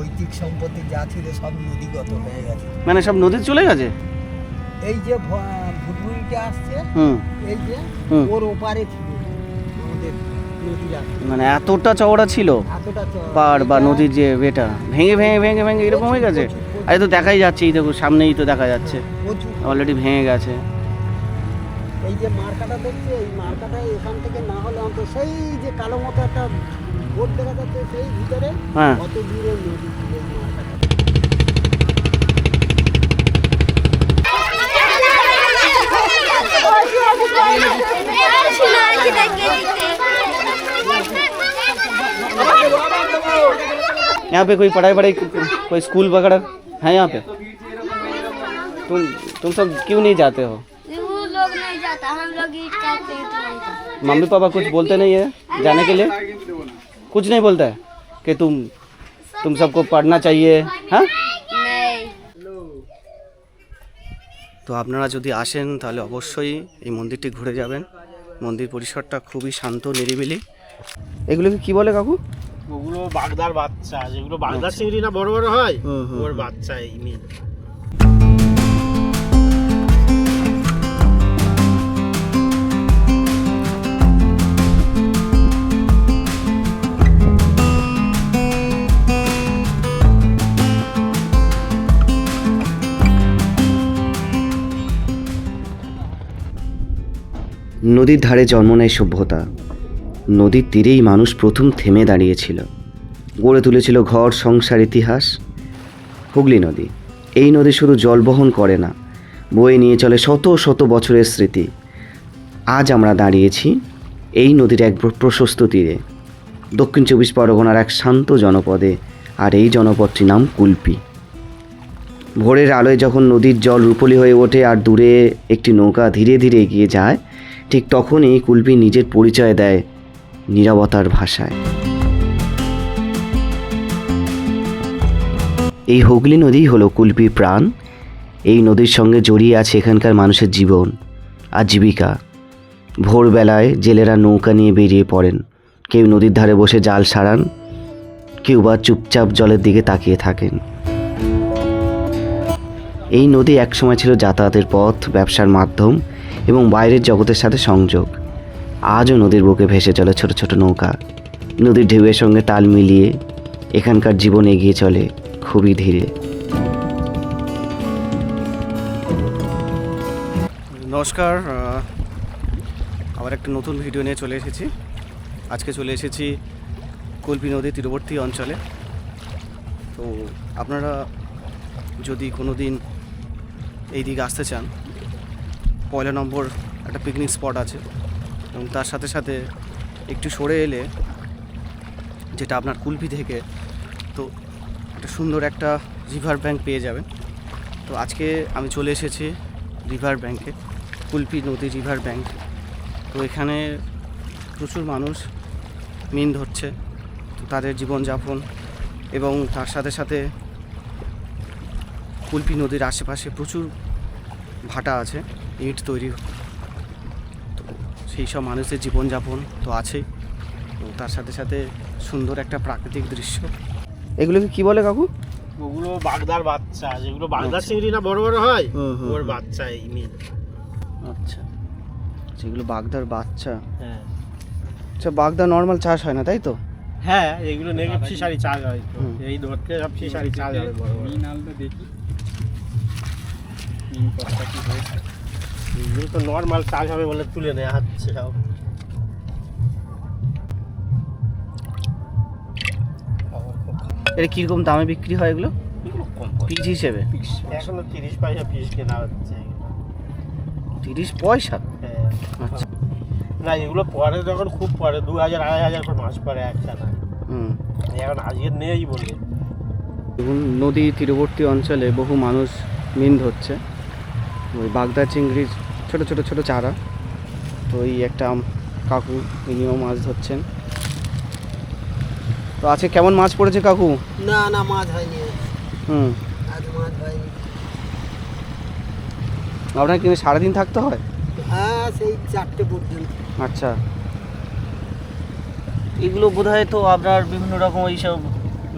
পৈতৃক সম্পত্তি যা ছিল সব নদীগত হয়ে গেছে। মানে সব নদী চলে গেছে? এই যে ভুটভুটিটা আসছে, এই যে ওর ওপারে ছিল আমাদের নদী রাস্তা। মানে এতটা চওড়া ছিল পাড় বা নদীর যে বেটা, ভেঙে ভেঙে ভেঙে ভেঙে এরকম হয়ে গেছে। আরে তো দেখাই যাচ্ছে, এই দেখো সামনেই তো দেখা যাচ্ছে অলরেডি ভেঙে গেছে। এই যে মার্কাটা দেখছে, এই মার্কাটা এখান থেকে না হলে অন্তত সেই যে কালো মতো একটা বোট দেখা যাচ্ছে, সেই ভিতরে কত দূরে নদী ছিল এই মার্কাটা। यहाँ पे कोई पढ़ाई कोई स्कूल वगैरह है यहाँ पे? तुम सब क्यों नहीं जाते हो? वो लोग नहीं जाता, हम लोग ही कहते हैं तो नहीं जाते। मम्मी पापा कुछ बोलते नहीं है जाने के लिए? कुछ नहीं बोलता है कि तुम सबको पढ़ना चाहिए? हाँ, তো আপনারা যদি আসেন তাহলে অবশ্যই এই মন্দিরটি ঘুরে যাবেন। মন্দির পরিসরটা খুবই শান্ত নিরিবিলি। এগুলোকে কি বলে কাকু? ওগুলো বাগদার বাচ্চা, যেগুলো বাগদার চিংড়ি না বড় বড় হয়, ওর বাচ্চা এই মেয়ে। নদীর ধারে জন্ম নেয় সভ্যতা। নদীর তীরেই মানুষ প্রথম থেমে দাঁড়িয়েছিল, গড়ে তুলেছিল ঘর সংসার ইতিহাস। হুগলি নদী, এই নদী শুধু জল বহন করে না, বয়ে নিয়ে চলে শত শত বছরের স্মৃতি। আজ আমরা দাঁড়িয়েছি এই নদীর এক প্রশস্ত তীরে, দক্ষিণ 24 পরগনার এক শান্ত জনপদে। আর এই জনপদটির নাম কুলপি। ভোরের আলোয় যখন নদীর জল রূপলি হয়ে ওঠে আর দূরে একটি নৌকা ধীরে ধীরে এগিয়ে যায়, ঠিক তখনই কুলপি নিজের পরিচয় দেয় নীরবতার ভাষায়। এই হুগলি নদী হলো কুলপির প্রাণ। এই নদীর সঙ্গে জড়িয়ে আছে এখানকার মানুষের জীবন আর জীবিকা। ভোরবেলায় জেলেরা নৌকা নিয়ে বেরিয়ে পড়েন, কেউ নদীর ধারে বসে জাল সারান, কেউ বা চুপচাপ জলের দিকে তাকিয়ে থাকেন। এই নদী একসময় ছিল যাতায়াতের পথ, ব্যবসার মাধ্যম এবং বাইরের জগতের সাথে সংযোগ। আজও নদীর বুকে ভেসে চলে ছোট ছোট নৌকা। নদীর ঢেউয়ের সঙ্গে তাল মিলিয়ে এখানকার জীবন এগিয়ে চলে খুবই ধীরে। নমস্কার, আবার একটা নতুন ভিডিও নিয়ে চলে এসেছি। আজকে চলে এসেছি কুলপি নদী তীরবর্তী অঞ্চলে। তো আপনারা যদি কোনো দিন এই দিকে আসতে চান, 1 নম্বর একটা পিকনিক স্পট আছে এবং তার সাথে সাথে একটু সরে এলে, যেটা আপনার কুলপি থেকে তো একটা সুন্দর একটা রিভার ব্যাঙ্ক পেয়ে যাবেন। তো আজকে আমি চলে এসেছি রিভার ব্যাঙ্কে, কুলপি নদী রিভার ব্যাঙ্ক। তো এখানে প্রচুর মানুষ মিন ধরছে, তো তাদের জীবনযাপন এবং তার সাথে সাথে কুলপি নদীর আশেপাশে প্রচুর ভাটা আছে, ইট তৈরি। তো সেই সব মানুষদের জীবনযাপন তো আছেই, তো তার সাথে সাথে সুন্দর একটা প্রাকৃতিক দৃশ্য। এগুলোকে কি বলে কাকু? ওগুলো বাগদার বাচ্চা, যেগুলো বাগদার চিংড়ি না বড় বড় হয়, ওর বাচ্চা এই মেয়ে। আচ্ছা, যেগুলো বাগদার বাচ্চা। হ্যাঁ, আচ্ছা, বাগদা নর্মাল চাষ হয় না তাই তো? হ্যাঁ, এগুলো নেগে ফিশারি চাষ হয়। এই ধরতে সব ফিশারি চাষ হয় বড় বড়। দেখি এগুলো তো নর্মাল চাষ হবে বলে তুলে নেওয়া হচ্ছে সব। এটা কীরকম দামে বিক্রি হয় এগুলো পিস হিসেবে? এখনো 30 পয়সা পিস কেনা হচ্ছে। 30 পয়সা? হ্যাঁ। আচ্ছা, না, এগুলো পরে যখন খুব পরে 2000 2500 করে মাস পরে একসাথে। এখন আজকে নেই বলে। দেখুন, নদী তীরবর্তী অঞ্চলে বহু মানুষ মিন ধরছে, ওই বাগদা চিংড়ির ছোট ছোট ছোট চারা। তো এই একটা কাকু ইনিও মাছ ধরছেন। তো আছে, কেমন মাছ পড়েছে কাকু? না না, মাছ হয়নি আজ, মাছ হয়নি। আপনার কিন্তু সারাদিন থাকতে হয়? হ্যাঁ, সেই 4টে পর্যন্ত। আচ্ছা, এগুলো বোধহয় তো আপনার বিভিন্ন রকম এইসব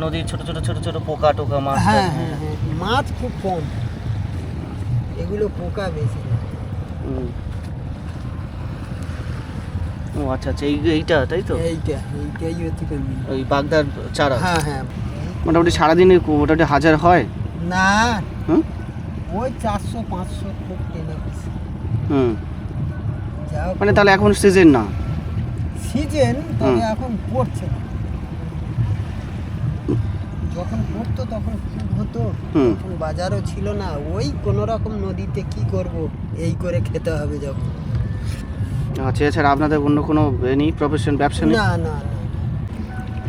নদীর ছোট ছোট ছোট ছোট পোকা টোকা মাছ হ্যাঁ হ্যাঁ হ্যাঁ মাছ খুব কম, এগুলো পোকা বেশি। ও আচ্ছা আচ্ছা, এইটা তাই তো, এইটাই হচ্ছে মেন। ওই বাগদার চারা। হ্যাঁ হ্যাঁ মোটামুটি সারাদিনে মোটামুটি 1000 হয়। না হুম ওই 400-500 খুব টেনে বেশি। হুম, যা হোক, মানে তাহলে এখন সিজন না। সিজন তবে হুম। এখন পড়ছে না, যখন পড়তো তখন খুব হতো, হুম। তখন বাজারও ছিল না, ওই কোনো রকম নদীতে কি করব এই করে খেতে হবে যখন। আচ্ছা, এছাড়া আপনাদের অন্য কোনো নেই প্রফেশন, ব্যবসা নেই? না না না,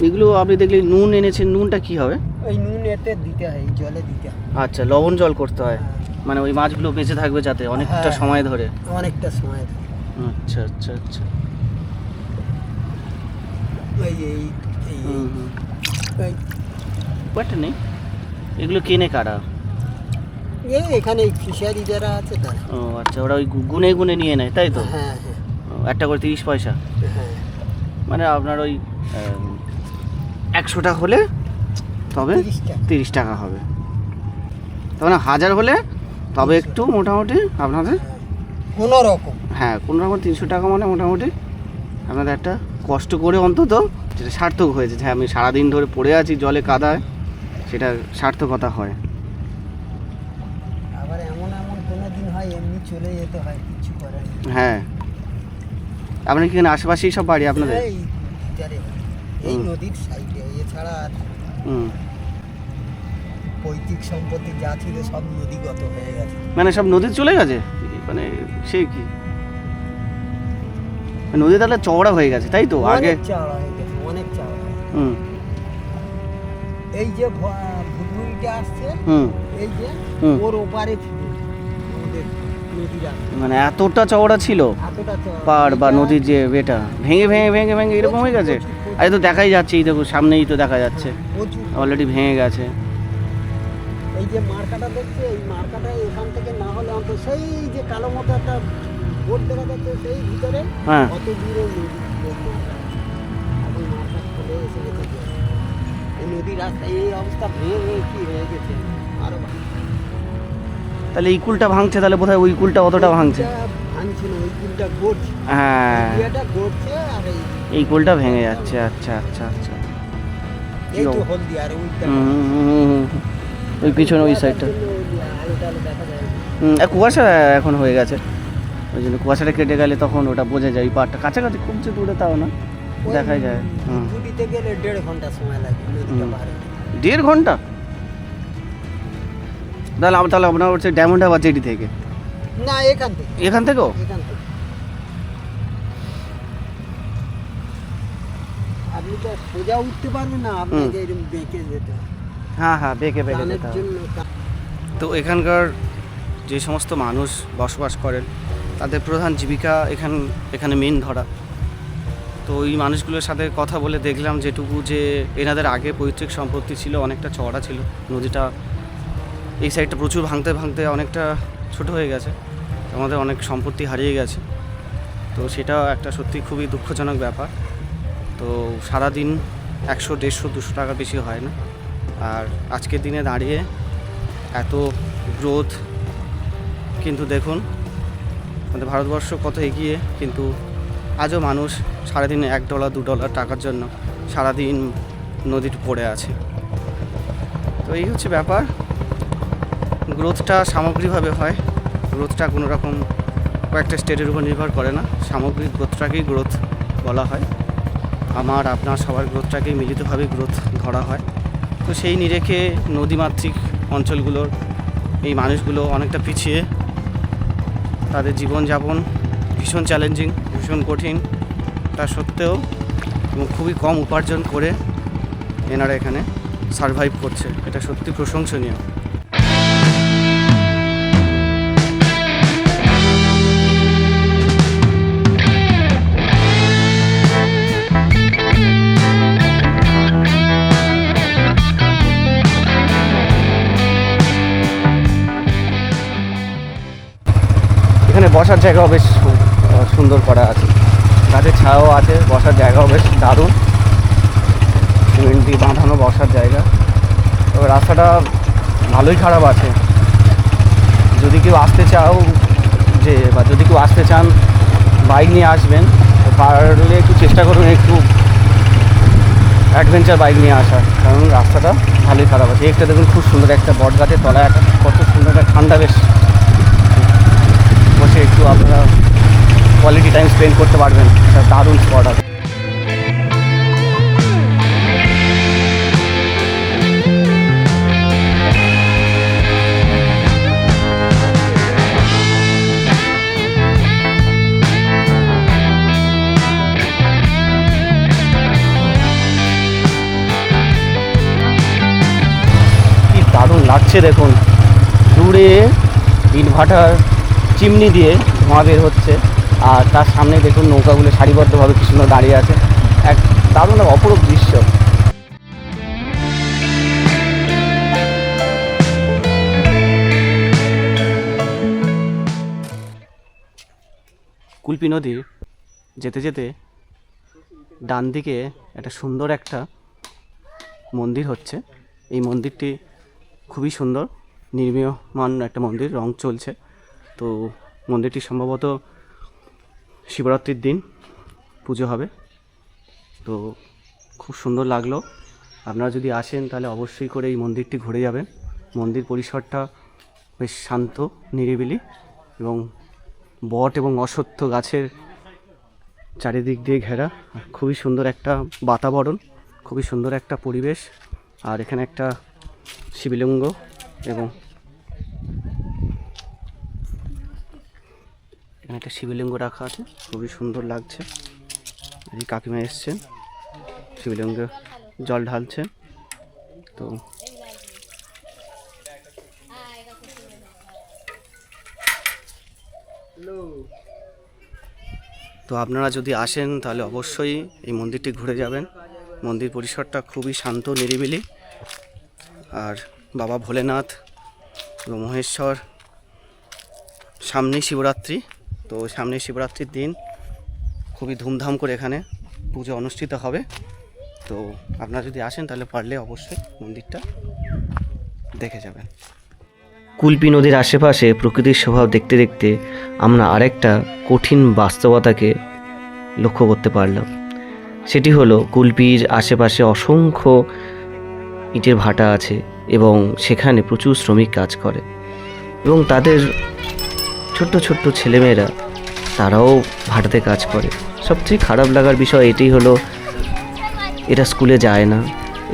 এগুলো আপনি দেখলে নুন এনেছেন, নুনটা কি হবে? ওই নুন এতে দিতে হয়, এই জলে দিতে হয়। আচ্ছা, লবণ জল করতে হয়, মানে ওই মাছগুলো বেঁচে থাকবে যাতে অনেকটা হ্যাঁ। সময় ধরে। অনেকটা সময় ধরে। আচ্ছা আচ্ছা আচ্ছা। এই এই এই হুম হুম, এই ব্যাপারটা নেই। এগুলো কিনে কারা? এই এখানে ফিশারি যারা আছে তারা। ও আচ্ছা, ওরা ওই গুনে গুনে নিয়ে নেয় তাই তো? হ্যাঁ হ্যাঁ ও, একটা করে 30 পয়সা, হ্যাঁ মানে আপনার ওই 100 টাকা হলে তবে 30 টাকা। 30 টাকা হবে, তবে না 1000 হলে তবে একটু মোটামুটি আপনাদের, কোনো রকম। হ্যাঁ কোনো রকম 300 টাকা মানে মোটামুটি আপনাদের একটা কষ্ট করে অন্তত যেটা সার্থক হয়েছে, হ্যাঁ আমি সারাদিন ধরে পড়ে আছি জলে কাদায়, সেটা সার্থকতা হয়। আবার এমন এমন কোনো দিন হয় এমনি চলে যেতে হয়, কিছু করার নেই। হ্যাঁ, আপনার কি এখানে আশেপাশেই সব বাড়ি আপনাদের? এই ভিতরে, এই হুম। নদীর সাইডে, এছাড়া আর হুম, পৈতৃক সম্পত্তি যা ছিল সব নদীগত হয়ে গেছে। মানে সব নদী চলে গেছে, মানে সে কি নদী তাহলে চওড়া হয়ে গেছে তাই তো আগে? অনেক চাওড়া হয়ে গেছে, অনেক চাওড়া। হুম এই যে ভুটভুটিটা আসছে, হুম এই যে হুম। ওর ওপারে ছিল আমাদের নদীর রাস্তা, মানে এতটা চওড়া ছিল এতটা চওড়া। পাড় বা এটা নদীর যে বেটা, ভেঙে ভেঙে ভেঙে ভেঙে এরকম হয়ে গেছে? প্রচুর, আরে তো দেখাই যাচ্ছে, এই দেখো সামনেই তো দেখা যাচ্ছে প্রচুর। অলরেডি ভেঙে গেছে। এই যে মার্কাটা দেখছে, এই মার্কাটা এখান থেকে না হলে অন্তত সেই যে কালো মতো একটা বোট দেখা যাচ্ছে, সেই ভিতরে হ্যাঁ। অত দূরে নদী দেখতে পাওয়া যায়। এখন মার্কাট চলে এসে গেছে যে, এই নদীর রাস্তা এই অবস্থা ভেঙে ভেঙে কি হয়ে গেছে আরো তাহলে এই কুলটা ভাঙছে, তাহলে বোধহয় ওই কুলটা অতটা ভাঙছে। ভাঙছে না, ওই কুলটা গড়ছে, হ্যাঁ, এটা গড়ছে, আর এই কুলটা ভেঙে যাচ্ছে। আচ্ছা আচ্ছা আচ্ছা। এই তো হলদি, আর ওইটা ওই পিছনে ওই সাইডটা আলো টালো দেখা যায়। কুয়াশা এখন হয়ে গেছে, ওই জন্য কুয়াশাটা কেটে গেলে তখন ওটা বোঝা যায়, ওই পাড়টা কাছাকাছি খুব যে দূরে তাও না, দেখাই যায়। হুম, ছুটিতে গেলে 1.5 ঘন্টা সময় লাগে নদীটা হুম। পার হতে। 1.5 ঘন্টা? তাহলে আপনার হচ্ছে ডায়মন্ড হারবার জেটি থেকে? না, এখান থেকেও এখান থেকে আপনি তো সোজা উঠতে পারবেন না, আপনাকে এরকম বেঁকে যেতে হবে। হ্যাঁ হ্যাঁ, বেঁকে বেঁকে টানের যেতে হবে। জন্য তো এখানকার যে সমস্ত মানুষ বসবাস করেন তাদের প্রধান জীবিকা এখানে মেন ধরা। তো এই মানুষগুলোর সাথে কথা বলে দেখলাম যেটুকু, যে এনাদের আগে পৈতৃক সম্পত্তি ছিল, অনেকটা চওড়া ছিল নদীটা, এই সাইডটা প্রচুর ভাঙতে ভাঙতে অনেকটা ছোট হয়ে গেছে, আমাদের অনেক সম্পত্তি হারিয়ে গেছে। তো সেটা একটা সত্যি খুবই দুঃখজনক ব্যাপার। তো সারাদিন 100, 150, 200 টাকা বেশি হয় না। আর আজকের দিনে দাঁড়িয়ে এত গ্রোথ, কিন্তু দেখুন আমাদের ভারতবর্ষ কত এগিয়ে, কিন্তু আজও মানুষ সারাদিন $1, $2 টাকার জন্য সারাদিন নদীতে পড়ে আছে। তো এই হচ্ছে ব্যাপার। গ্রোথটা সামগ্রিকভাবে হয়, গ্রোথটা কোনো রকম কয়েকটা স্টেটের উপর নির্ভর করে না, সামগ্রিক গ্রোথটাকেই গ্রোথ বলা হয়। আমার আপনার সবার গ্রোথটাকেই মিলিতভাবে গ্রোথ ধরা হয়। তো সেই নিরেখে নদীমাতৃক অঞ্চলগুলোর এই মানুষগুলো অনেকটা পিছিয়ে, তাদের জীবনযাপন ভীষণ চ্যালেঞ্জিং, ভীষণ কঠিন, তা সত্ত্বেও এবং খুবই কম উপার্জন করে এনারা এখানে সারভাইভ করছে, এটা সত্যি প্রশংসনীয়। এখানে বসার জায়গাও বেশ সুন্দর করা আছে, গাছের ছায়াও আছে, বসার জায়গাও বেশ দারুণ। সিমেন্ট দিয়ে বাঁধানো বসার জায়গা। তবে রাস্তাটা ভালোই খারাপ আছে। যদি কেউ আসতে চাও বা যদি কেউ আসতে চান বাইক নিয়ে আসবেন, তো পারলে একটু চেষ্টা করুন একটু অ্যাডভেঞ্চার বাইক নিয়ে আসার, কারণ রাস্তাটা ভালোই খারাপ আছে। একটা দেখুন খুব সুন্দর একটা বট গাছের তলায় একটা কত সুন্দর একটা ঠান্ডা বেশ বসে একটু আপনারা কোয়ালিটি টাইম স্পেন্ড করতে পারবেন। একটা দারুণ স্পট আছে। দারুণ লাগছে দেখুন, দূরে ইনভার্টার চিমনি দিয়ে ধোঁয়া বের হচ্ছে, আর তার সামনে দেখুন নৌকাগুলো সারিবদ্ধভাবে কি সুন্দর দাঁড়িয়ে আছে। এক দারুণ অপরূপ দৃশ্য। কুলপি নদী যেতে যেতে ডান দিকে একটা সুন্দর একটা মন্দির হচ্ছে। এই মন্দিরটি খুবই সুন্দর, নির্মীয়মান একটা মন্দির, রং চলছে। তো মন্দিরটি সম্ভবত শিবরাত্রির দিন পুজো হবে। তো খুব সুন্দর লাগলো। আপনারা যদি আসেন তাহলে অবশ্যই করে এই মন্দিরটি ঘুরে যাবেন। মন্দির পরিসরটা বেশ শান্ত, নিরিবিলি এবং বট এবং অশ্বত্থ গাছের চারিদিক দিয়ে ঘেরা। খুবই সুন্দর একটা বাতাবরণ, খুবই সুন্দর একটা পরিবেশ। আর এখানে একটা শিবলিঙ্গ এবং এখানে একটা শিবলিঙ্গ রাখা আছে, খুবই সুন্দর লাগছে। এই কাকিমা এসছেন, শিবলিঙ্গে জল ঢালছেন। তো আপনারা যদি আসেন তাহলে অবশ্যই এই মন্দিরটি ঘুরে যাবেন। মন্দির পরিসরটা খুবই শান্ত, নিরিবিলি। আর বাবা ভোলেনাথ এবং মহেশ্বর, সামনেই শিবরাত্রি। তো সামনেই শিবরাত্রির দিন খুবই ধুমধাম করে এখানে পুজো অনুষ্ঠিত হবে। তো আপনারা যদি আসেন তাহলে পারলে অবশ্যই মন্দিরটা দেখে যাবেন। কুলপি নদীর আশেপাশে প্রকৃতির স্বভাব দেখতে দেখতে আমরা আরেকটা কঠিন বাস্তবতাকে লক্ষ্য করতে পারলাম। সেটি হলো কুলপির আশেপাশে অসংখ্য ইটের ভাটা আছে এবং সেখানে প্রচুর শ্রমিক কাজ করে এবং তাদের ছোট্ট ছোট্ট ছেলেমেয়েরা তারাও ভাটাতে কাজ করে। সবচেয়ে খারাপ লাগার বিষয় এটি হলো এরা স্কুলে যায় না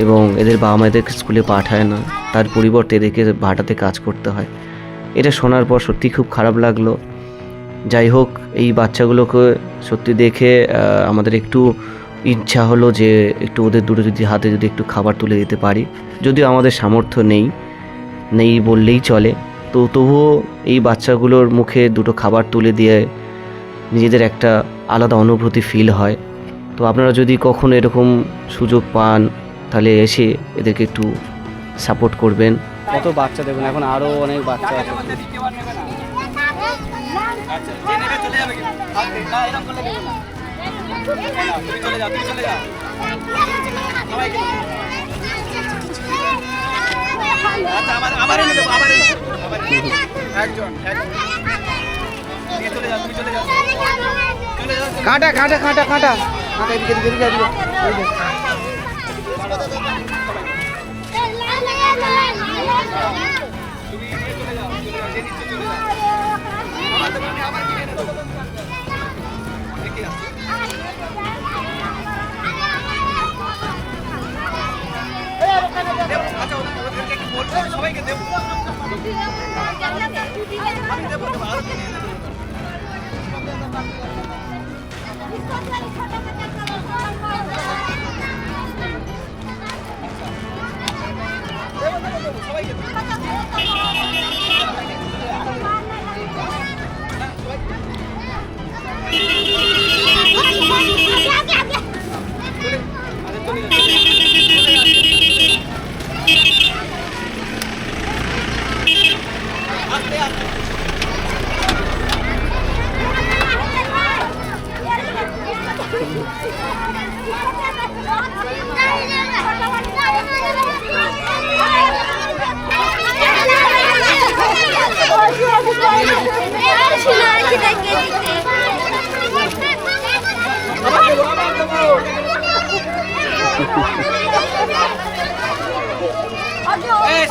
এবং এদের বাবা মা এদেরকে স্কুলে পাঠায় না, তার পরিবর্তে এদেরকে ভাটাতে কাজ করতে হয়। এটা শোনার পর সত্যি খুব খারাপ লাগলো। যাই হোক, এই বাচ্চাগুলোকে সত্যি দেখে আমাদের একটু ইচ্ছা হলো যে একটু ওদের দুটো যদি হাতে যদি একটু খাবার তুলে দিতে পারি। যদিও আমাদের সামর্থ্য নেই বললেই চলে, তো তবুও এই বাচ্চাগুলোর মুখে দুটো খাবার তুলে দিয়ে নিজেদের একটা আলাদা অনুভূতি ফিল হয়। তো আপনারা যদি কখনো এরকম সুযোগ পান তাহলে এসে এদেরকে একটু সাপোর্ট করবেন। কত বাচ্চা দেখুন, এখন আরও অনেক বাচ্চা আছে। কাঁটা কাঁটা কাঁটা কাঁটা এদিকে এদিকে এদিকে সবাইকে দেব।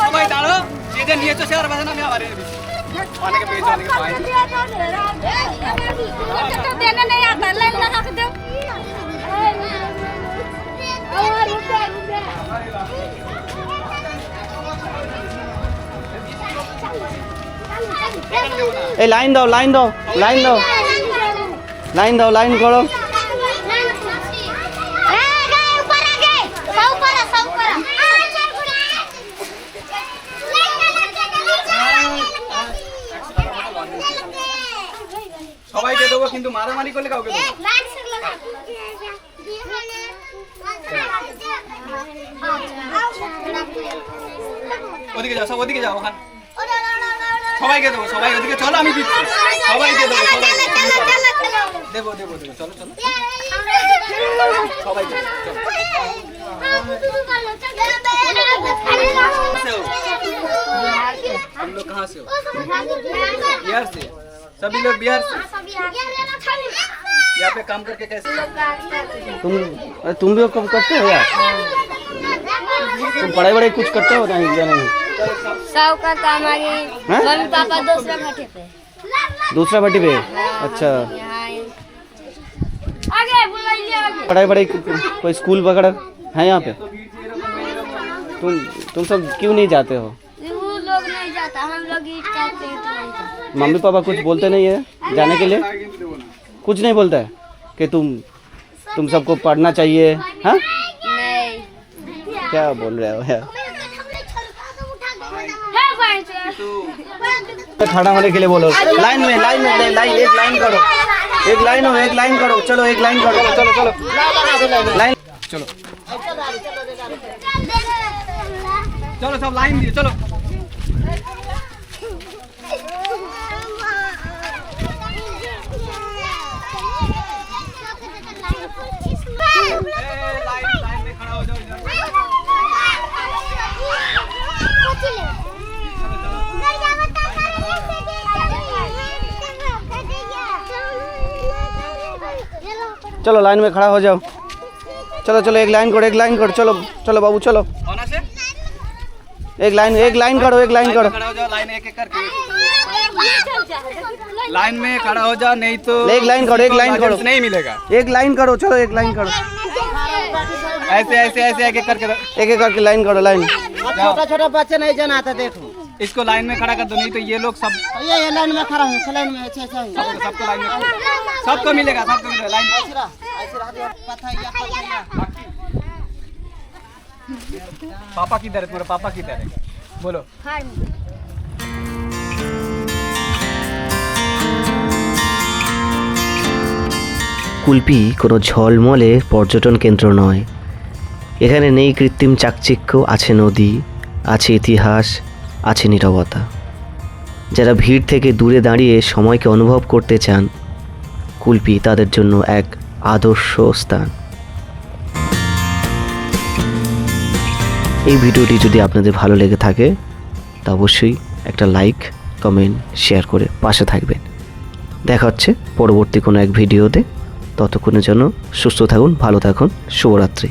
সবাই দাঁড়ো, যে নিয়েছো সে আর বাজে না, আমি আবার এনে দিচ্ছি। অনেকে পেয়েছে, অনেকে পায়নি। देने नहीं आता लाइन लगा के दो এই লাইন দাও, লাইন দাও, লাইন দাও, লাইন দাও, লাইন করো। সবাইকে দেবো, কিন্তু মারামারি করলে কাউকে দেবো না। ওদিকে যাও, সব ওদিকে যাও, ওখানে সবাইকে দেবো, সবাই ওদিকে চলো, আমি দিচ্ছি, সবাইকে দেবো, সবাই দেবো দেবো দেবো, চলো চলো, সবাইকে দেবো, চলো। हम लोग कहाँ से हो? बिहार से। सभी लोग बिहार से। यहाँ पे काम करके कैसे? तुम भी काम करते हो यार? तुम पढ़ाई वढ़ाई कुछ करते हो नहीं या नहीं? सब का काम आगे मम्मी पापा दूसरा घाटे पे दूसरा भट्टी पे? अच्छा, आगे बुलाइए आगे पढ़ाई वढ़ाई कोई स्कूल वगैरह है यहाँ पे? तुम सब क्यों नहीं जाते हो? वो लोग नहीं जाता, हम लोग ईट काटते हैं तो नहीं जाते। मम्मी पापा कुछ बोलते नहीं है जाने के लिए? कुछ नहीं बोलता है कि तुम सबको पढ़ना चाहिए? हाँ, नहीं क्या बोल रहे हो यार? है भाई से खड़ा होने के लिए बोलो। लाइन में, लाइन में, लाइन, एक लाइन करो, एक लाइन हो, एक लाइन करो, चलो एक लाइन करो, चलो चलो लाइन, चलो चलो सब लाइन दिए, चलो। लाइन में खड़ा हो जाओ इधर। चलो लाइन में खड़ा हो जाओ, चलो चलो एक लाइन करो, एक लाइन करो, चलो चलो बाबू चलो, एक लाइन करो, एक लाइन करो, खड़ा हो जाओ, लाइन एक एक करके लाइन में खड़ा हो जाओ, नहीं तो एक लाइन करो, एक लाइन करो, नहीं मिलेगा। एक लाइन करो, चलो एक लाइन करो, ऐसे ऐसे ऐसे एक एक करके एक एक करके लाइन करो, लाइन। छोटा छोटा बच्चा नहीं जाना आता, देखो इसको लाइन में खड़ा कर दो, नहीं तो ये लोग सब ये लाइन में खड़ा है, लाइन में अच्छा अच्छा सबको लाइन में सबको मिलेगा, सबको मिलेगा लाइन। पापा किधर है तुम्हारा? पापा किधर है बोलो? কুলপি কোনো ঝলমলে পর্যটন কেন্দ্র নয়। এখানে নেই কৃত্রিম চাকচিক্য, আছে নদী, আছে ইতিহাস, আছে নীরবতা। যারা ভিড় থেকে দূরে দাঁড়িয়ে সময়কে অনুভব করতে চান, কুলপি তাদের জন্য এক আদর্শ স্থান। এই ভিডিওটি যদি আপনাদের ভালো লেগে থাকে তা অবশ্যই একটা লাইক, কমেন্ট, শেয়ার করে পাশে থাকবেন। দেখা হচ্ছে পরবর্তী কোনো এক ভিডিওতে। ততক্ষণের জন্য সুস্থ থাকুন, ভালো থাকুন, শুভরাত্রি।